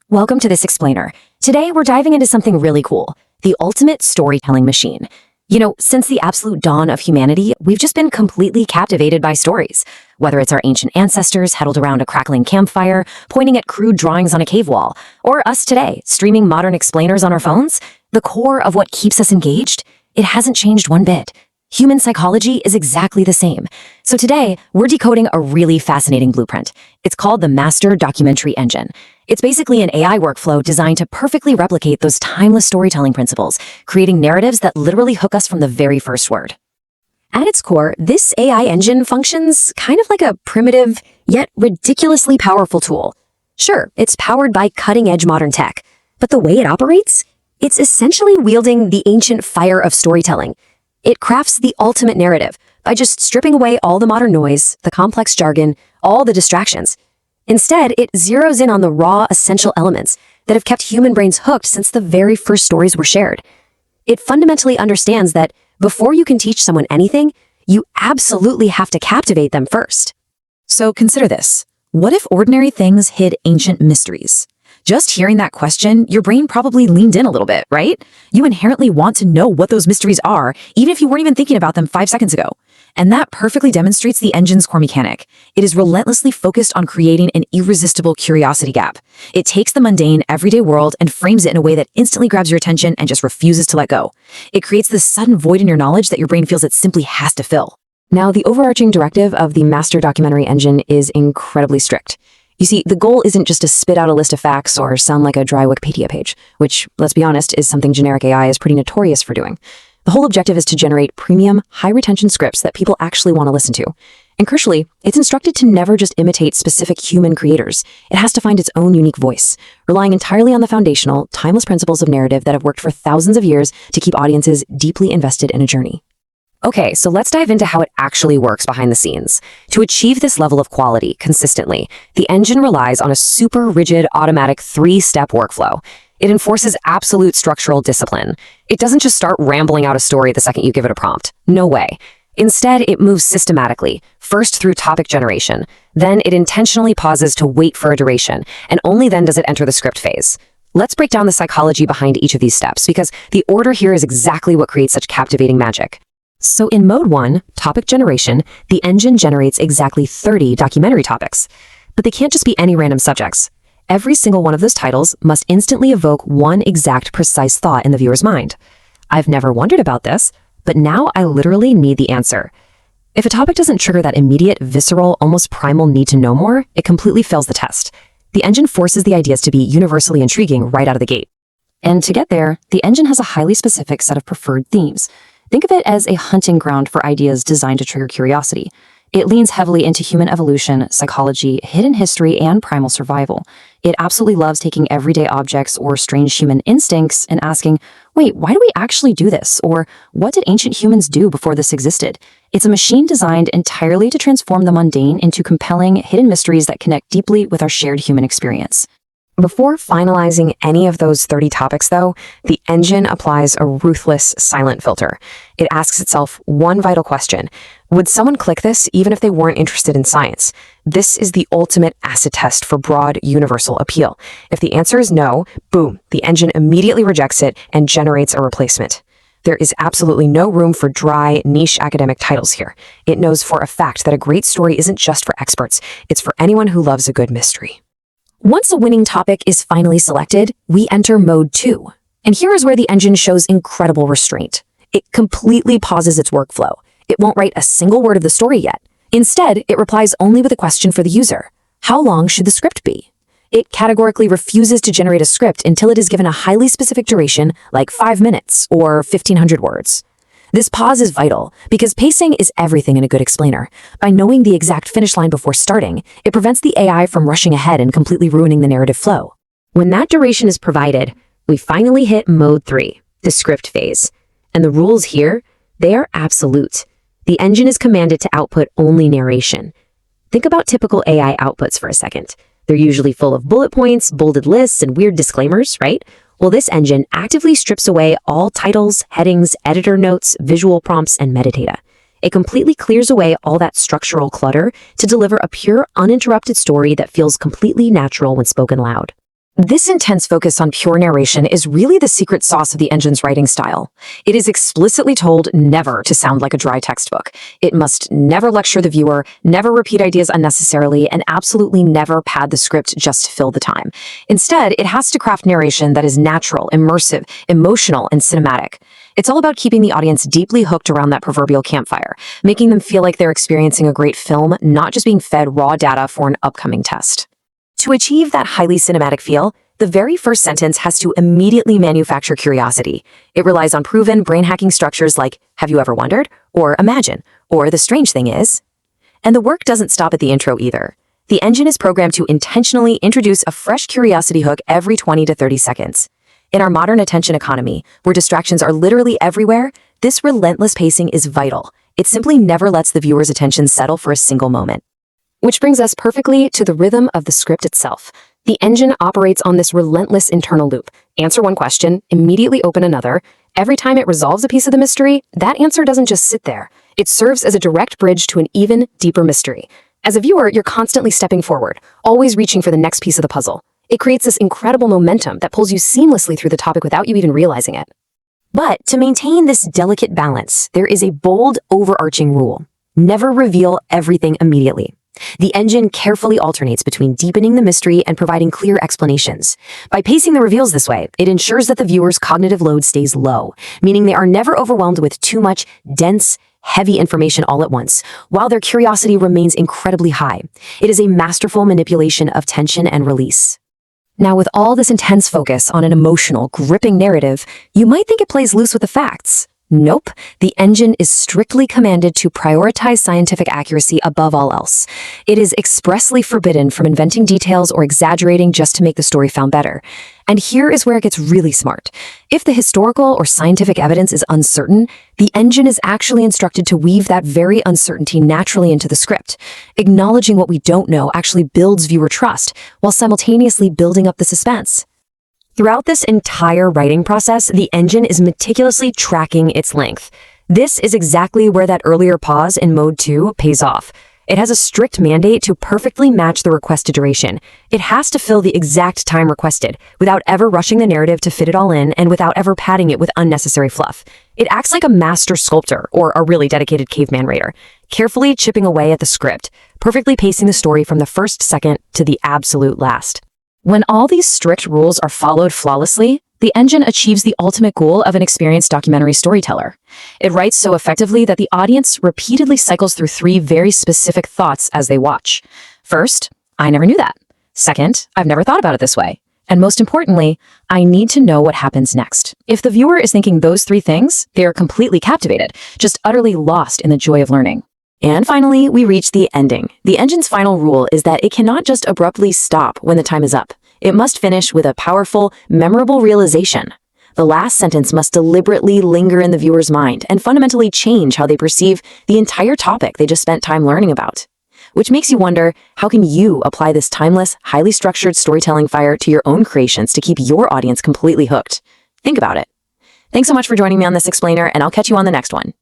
Welcome to This Explainer. Today, we're diving into something really cool, the ultimate storytelling machine. Since the absolute dawn of humanity, we've just been completely captivated by stories. Whether it's our ancient ancestors huddled around a crackling campfire, pointing at crude drawings on a cave wall, or us today, streaming modern explainers on our phones, the core of what keeps us engaged, it hasn't changed one bit. Human psychology is exactly the same. So today, we're decoding a really fascinating blueprint. It's called the Master Documentary Engine. It's basically an AI workflow designed to perfectly replicate those timeless storytelling principles, creating narratives that literally hook us from the very first word. At its core, this AI engine functions kind of like a primitive, yet ridiculously powerful tool. Sure, it's powered by cutting-edge modern tech, but the way it operates? It's essentially wielding the ancient fire of storytelling. It crafts the ultimate narrative by just stripping away all the modern noise, the complex jargon, all the distractions. Instead, it zeroes in on the raw, essential elements that have kept human brains hooked since the very first stories were shared. It fundamentally understands that before you can teach someone anything, you absolutely have to captivate them first. So consider this. What if ordinary things hid ancient mysteries? Just hearing that question, your brain probably leaned in a little bit, right? You inherently want to know what those mysteries are, even if you weren't even thinking about them 5 seconds ago. And that perfectly demonstrates the engine's core mechanic. It is relentlessly focused on creating an irresistible curiosity gap. It takes the mundane, everyday world and frames it in a way that instantly grabs your attention and just refuses to let go. It creates this sudden void in your knowledge that your brain feels it simply has to fill. Now, the overarching directive of the Master Documentary Engine is incredibly strict. You see, the goal isn't just to spit out a list of facts or sound like a dry Wikipedia page, which, let's be honest, is something generic AI is pretty notorious for doing. The whole objective is to generate premium, high-retention scripts that people actually want to listen to. And crucially, it's instructed to never just imitate specific human creators. It has to find its own unique voice, relying entirely on the foundational, timeless principles of narrative that have worked for thousands of years to keep audiences deeply invested in a journey. Okay, so let's dive into how it actually works behind the scenes. To achieve this level of quality consistently, the engine relies on a super rigid, automatic 3-step workflow. It enforces absolute structural discipline. It doesn't just start rambling out a story the second you give it a prompt. No way. Instead, it moves systematically, first through topic generation. Then it intentionally pauses to wait for a duration, and only then does it enter the script phase. Let's break down the psychology behind each of these steps, because the order here is exactly what creates such captivating magic. So in mode 1, topic generation, the engine generates exactly 30 documentary topics. But they can't just be any random subjects. Every single one of those titles must instantly evoke one exact precise thought in the viewer's mind. I've never wondered about this, but now I literally need the answer. If a topic doesn't trigger that immediate, visceral, almost primal need to know more, it completely fails the test. The engine forces the ideas to be universally intriguing right out of the gate. And to get there, the engine has a highly specific set of preferred themes. Think of it as a hunting ground for ideas designed to trigger curiosity. It leans heavily into human evolution, psychology, hidden history, and primal survival. It absolutely loves taking everyday objects or strange human instincts and asking, wait, why do we actually do this? Or what did ancient humans do before this existed? It's a machine designed entirely to transform the mundane into compelling, hidden mysteries that connect deeply with our shared human experience. Before finalizing any of those 30 topics, though, the engine applies a ruthless silent filter. It asks itself one vital question. Would someone click this even if they weren't interested in science? This is the ultimate acid test for broad, universal appeal. If the answer is no, boom, the engine immediately rejects it and generates a replacement. There is absolutely no room for dry, niche academic titles here. It knows for a fact that a great story isn't just for experts. It's for anyone who loves a good mystery. Once a winning topic is finally selected, we enter mode 2. And here is where the engine shows incredible restraint. It completely pauses its workflow. It won't write a single word of the story yet. Instead, it replies only with a question for the user. How long should the script be? It categorically refuses to generate a script until it is given a highly specific duration, like 5 minutes or 1,500 words. This pause is vital because pacing is everything in a good explainer. By knowing the exact finish line before starting, it prevents the AI from rushing ahead and completely ruining the narrative flow. When that duration is provided, we finally hit mode 3, the script phase. And the rules here, they are absolute. The engine is commanded to output only narration. Think about typical AI outputs for a second. They're usually full of bullet points, bolded lists, and weird disclaimers, right? Well, this engine actively strips away all titles, headings, editor notes, visual prompts, and metadata. It completely clears away all that structural clutter to deliver a pure, uninterrupted story that feels completely natural when spoken loud. This intense focus on pure narration is really the secret sauce of the engine's writing style. It is explicitly told never to sound like a dry textbook. It must never lecture the viewer, never repeat ideas unnecessarily, and absolutely never pad the script just to fill the time. Instead, it has to craft narration that is natural, immersive, emotional, and cinematic. It's all about keeping the audience deeply hooked around that proverbial campfire, making them feel like they're experiencing a great film, not just being fed raw data for an upcoming test. To achieve that highly cinematic feel, the very first sentence has to immediately manufacture curiosity. It relies on proven brain-hacking structures like, "Have you ever wondered?" or "Imagine," or "The strange thing is." And the work doesn't stop at the intro either. The engine is programmed to intentionally introduce a fresh curiosity hook every 20 to 30 seconds. In our modern attention economy, where distractions are literally everywhere, this relentless pacing is vital. It simply never lets the viewer's attention settle for a single moment. Which brings us perfectly to the rhythm of the script itself. The engine operates on this relentless internal loop. Answer one question, immediately open another. Every time it resolves a piece of the mystery, that answer doesn't just sit there. It serves as a direct bridge to an even deeper mystery. As a viewer, you're constantly stepping forward, always reaching for the next piece of the puzzle. It creates this incredible momentum that pulls you seamlessly through the topic without you even realizing it. But to maintain this delicate balance, there is a bold, overarching rule. Never reveal everything immediately. The engine carefully alternates between deepening the mystery and providing clear explanations. By pacing the reveals this way, it ensures that the viewer's cognitive load stays low, meaning they are never overwhelmed with too much dense, heavy information all at once, while their curiosity remains incredibly high. It is a masterful manipulation of tension and release. Now, with all this intense focus on an emotional, gripping narrative, you might think it plays loose with the facts. Nope, the engine is strictly commanded to prioritize scientific accuracy above all else. It is expressly forbidden from inventing details or exaggerating just to make the story sound better. And here is where it gets really smart. If the historical or scientific evidence is uncertain, the engine is actually instructed to weave that very uncertainty naturally into the script. Acknowledging what we don't know actually builds viewer trust, while simultaneously building up the suspense. Throughout this entire writing process, the engine is meticulously tracking its length. This is exactly where that earlier pause in Mode 2 pays off. It has a strict mandate to perfectly match the requested duration. It has to fill the exact time requested, without ever rushing the narrative to fit it all in and without ever padding it with unnecessary fluff. It acts like a master sculptor, or a really dedicated caveman raider, carefully chipping away at the script, perfectly pacing the story from the first second to the absolute last. When all these strict rules are followed flawlessly, the engine achieves the ultimate goal of an experienced documentary storyteller. It writes so effectively that the audience repeatedly cycles through three very specific thoughts as they watch. First, I never knew that. Second, I've never thought about it this way. And most importantly, I need to know what happens next. If the viewer is thinking those three things, they are completely captivated, just utterly lost in the joy of learning. And finally, we reach the ending. The engine's final rule is that it cannot just abruptly stop when the time is up. It must finish with a powerful, memorable realization. The last sentence must deliberately linger in the viewer's mind and fundamentally change how they perceive the entire topic they just spent time learning about. Which makes you wonder, how can you apply this timeless, highly structured storytelling fire to your own creations to keep your audience completely hooked? Think about it. Thanks so much for joining me on this explainer, and I'll catch you on the next one.